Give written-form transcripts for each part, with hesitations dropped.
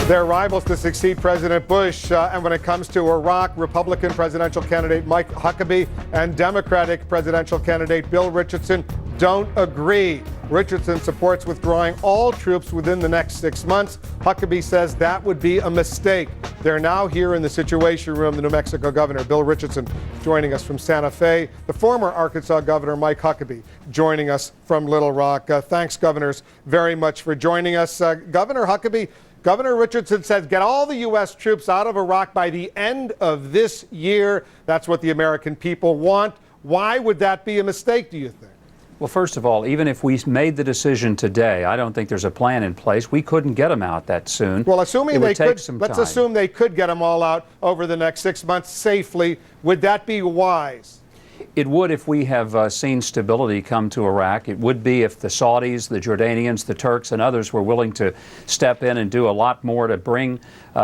They're rivals to succeed President Bush. And when it comes to Iraq, Republican presidential candidate Mike Huckabee and Democratic presidential candidate Bill Richardson don't agree. Richardson supports withdrawing all troops within the next 6 months. Huckabee says that would be a mistake. They're now here in the Situation Room. The New Mexico governor, Bill Richardson, joining us from Santa Fe. The former Arkansas governor, Mike Huckabee, joining us from Little Rock. Thanks, governors, very much for joining us. Governor Huckabee, Governor Richardson says get all the U.S. troops out of Iraq by the end of this year. That's what the American people want. Why would that be a mistake, do you think? Well, first of all, even if we made the decision today, I don't think there's a plan in place. We couldn't get them out that soon. Well, assuming they could, let's assume they could get them all out over the next 6 months safely. Would that be wise? It would if we have seen stability come to Iraq. It would be if the Saudis, the Jordanians, the Turks, and others were willing to step in and do a lot more to bring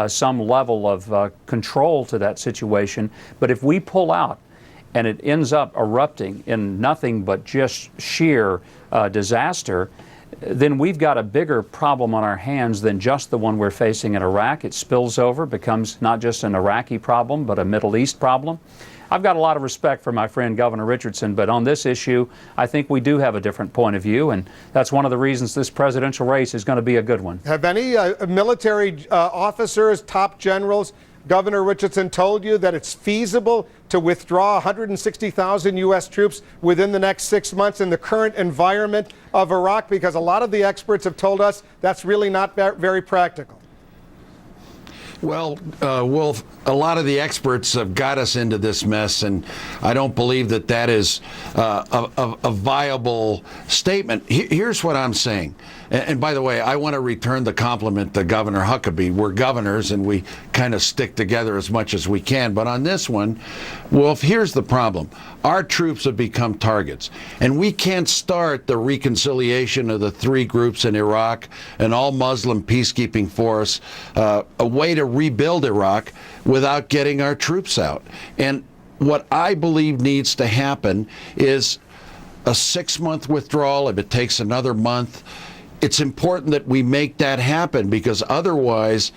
some level of control to that situation. But if we pull out, and it ends up erupting in nothing but just sheer disaster, then we've got a bigger problem on our hands than just the one we're facing in Iraq. It spills over, becomes not just an Iraqi problem, but a Middle East problem. I've got a lot of respect for my friend Governor Richardson, but on this issue, I think we do have a different point of view, and that's one of the reasons this presidential race is going to be a good one. Have any military officers, top generals, Governor Richardson told you that it's feasible to withdraw 160,000 U.S. troops within the next 6 months in the current environment of Iraq? Because a lot of the experts have told us that's really not very practical. Well, Wolf, a lot of the experts have got us into this mess, and I don't believe that that is a viable statement. Here's what I'm saying. And by the way, I want to return the compliment to Governor Huckabee. We're governors, and we kind of stick together as much as we can. But on this one, Wolf, here's the problem. Our troops have become targets, and we can't start the reconciliation of the three groups in Iraq, an all-Muslim peacekeeping force, a way to rebuild Iraq without getting our troops out. And what I believe needs to happen is a 6-month withdrawal. If it takes another month, it's important that we make that happen, because otherwise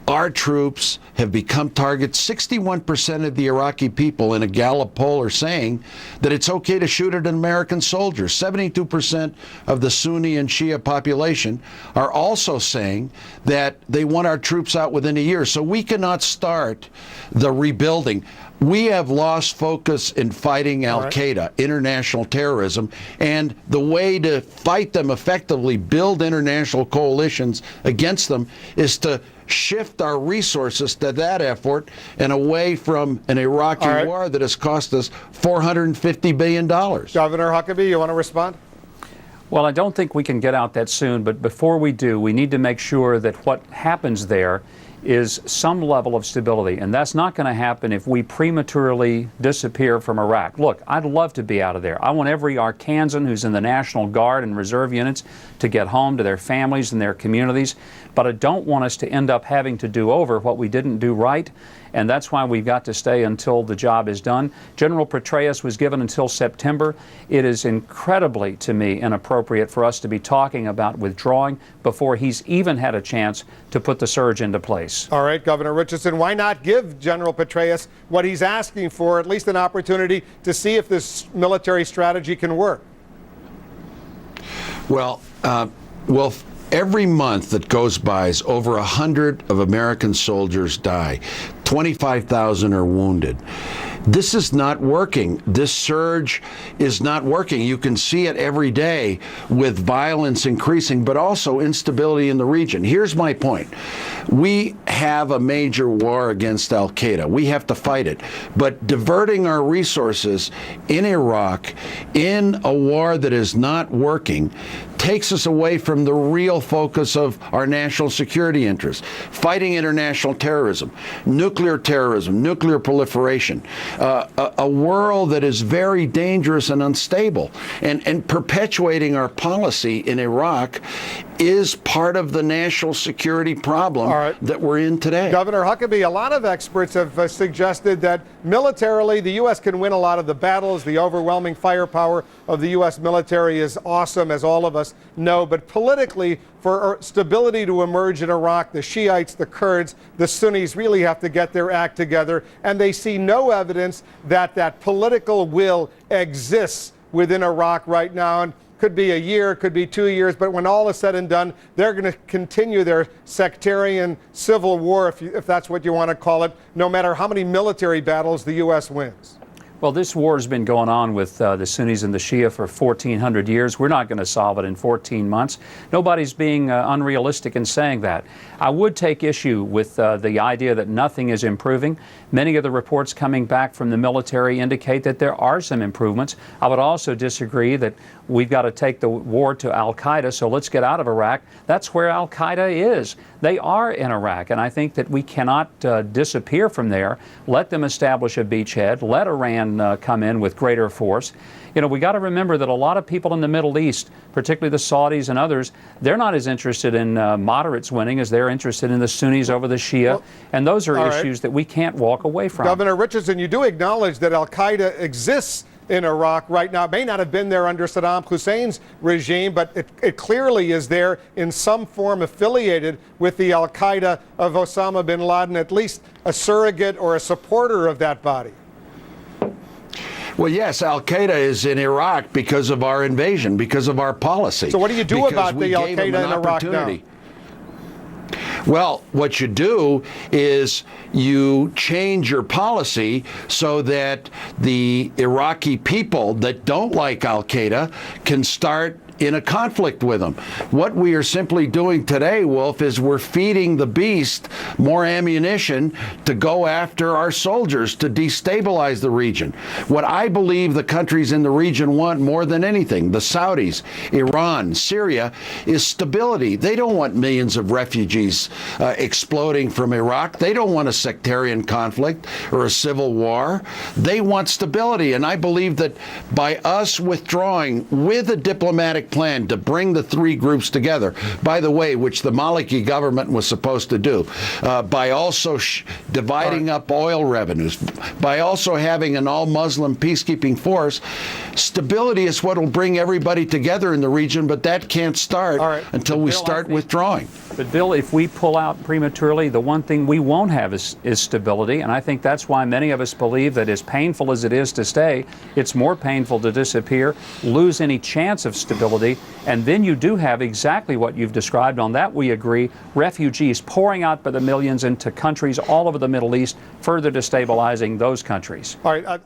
our troops have become targets. 61% of the Iraqi people in a Gallup poll are saying that it's okay to shoot at an American soldier. 72% of the Sunni and Shia population are also saying that they want our troops out within a year. So we cannot start the rebuilding. We have lost focus in fighting al-Qaeda, international terrorism, and the way to fight them effectively, build international coalitions against them, is to shift our resources to that effort and away from an Iraqi war that has cost us $450 billion. Governor Huckabee, you want to respond? Well, I don't think we can get out that soon, but before we do, we need to make sure that what happens there is some level of stability, and that's not going to happen if we prematurely disappear from Iraq. Look, I'd love to be out of there. I want every Arkansan who's in the National Guard and reserve units to get home to their families and their communities, but I don't want us to end up having to do over what we didn't do right, and that's why we've got to stay until the job is done. General Petraeus was given until September. It is incredibly, to me, inappropriate for us to be talking about withdrawing before he's even had a chance to put the surge into place. All right, Governor Richardson, why not give General Petraeus what he's asking for, at least an opportunity to see if this military strategy can work? Well, every month that goes by, over 100 of American soldiers die. 25,000 are wounded. This is not working. This surge is not working. You can see it every day with violence increasing, but also instability in the region. Here's my point. We have a major war against al-Qaeda. We have to fight it. But diverting our resources in Iraq in a war that is not working takes us away from the real focus of our national security interests: fighting international terrorism, nuclear proliferation, a world that is very dangerous and unstable. And perpetuating our policy in Iraq is part of the national security problem that we're in today. Governor Huckabee, a lot of experts have suggested that militarily, the U.S. can win a lot of the battles. The overwhelming firepower of the U.S. military is awesome, as all of us know. But politically, for stability to emerge in Iraq, the Shiites, the Kurds, the Sunnis really have to get their act together. And they see no evidence that that political will exists within Iraq right now. And could be a year, could be 2 years, but when all is said and done, they're going to continue their sectarian civil war, if that's what you want to call it, no matter how many military battles the U.S. wins. Well, this war has been going on with the Sunnis and the Shia for 1,400 years. We're not going to solve it in 14 months. Nobody's being unrealistic in saying that. I would take issue with the idea that nothing is improving. Many of the reports coming back from the military indicate that there are some improvements. I would also disagree that we've got to take the war to al-Qaeda, so let's get out of Iraq. That's where al-Qaeda is. They are in Iraq, and I think that we cannot disappear from there. Let them establish a beachhead. Let Iran come in with greater force. You know, we got to remember that a lot of people in the Middle East, particularly the Saudis and others, they're not as interested in moderates winning as they're interested in the Sunnis over the Shia. Well, and those are issues that we can't walk away from. Governor Richardson, you do acknowledge that al-Qaeda exists in Iraq right now. It may not have been there under Saddam Hussein's regime, but it clearly is there in some form affiliated with the al-Qaeda of Osama bin Laden, at least a surrogate or a supporter of that body. Well, yes, al-Qaeda is in Iraq because of our invasion, because of our policy. So what do you do about the al-Qaeda in Iraq now? Well, what you do is you change your policy so that the Iraqi people that don't like al-Qaeda can start in a conflict with them. What we are simply doing today, Wolf, is we're feeding the beast more ammunition to go after our soldiers, to destabilize the region. What I believe the countries in the region want more than anything, the Saudis, Iran, Syria, is stability. They don't want millions of refugees exploding from Iraq. They don't want a sectarian conflict or a civil war. They want stability. And I believe that by us withdrawing with a diplomatic plan to bring the three groups together, by the way, which the Maliki government was supposed to do, by also dividing up oil revenues, by also having an all-Muslim peacekeeping force, stability is what will bring everybody together in the region, but that can't start until we start withdrawing. But Bill, if we pull out prematurely, the one thing we won't have is stability, and I think that's why many of us believe that as painful as it is to stay, it's more painful to disappear, lose any chance of stability, and then you do have exactly what you've described. On that we agree, refugees pouring out by the millions into countries all over the Middle East, further destabilizing those countries. All right.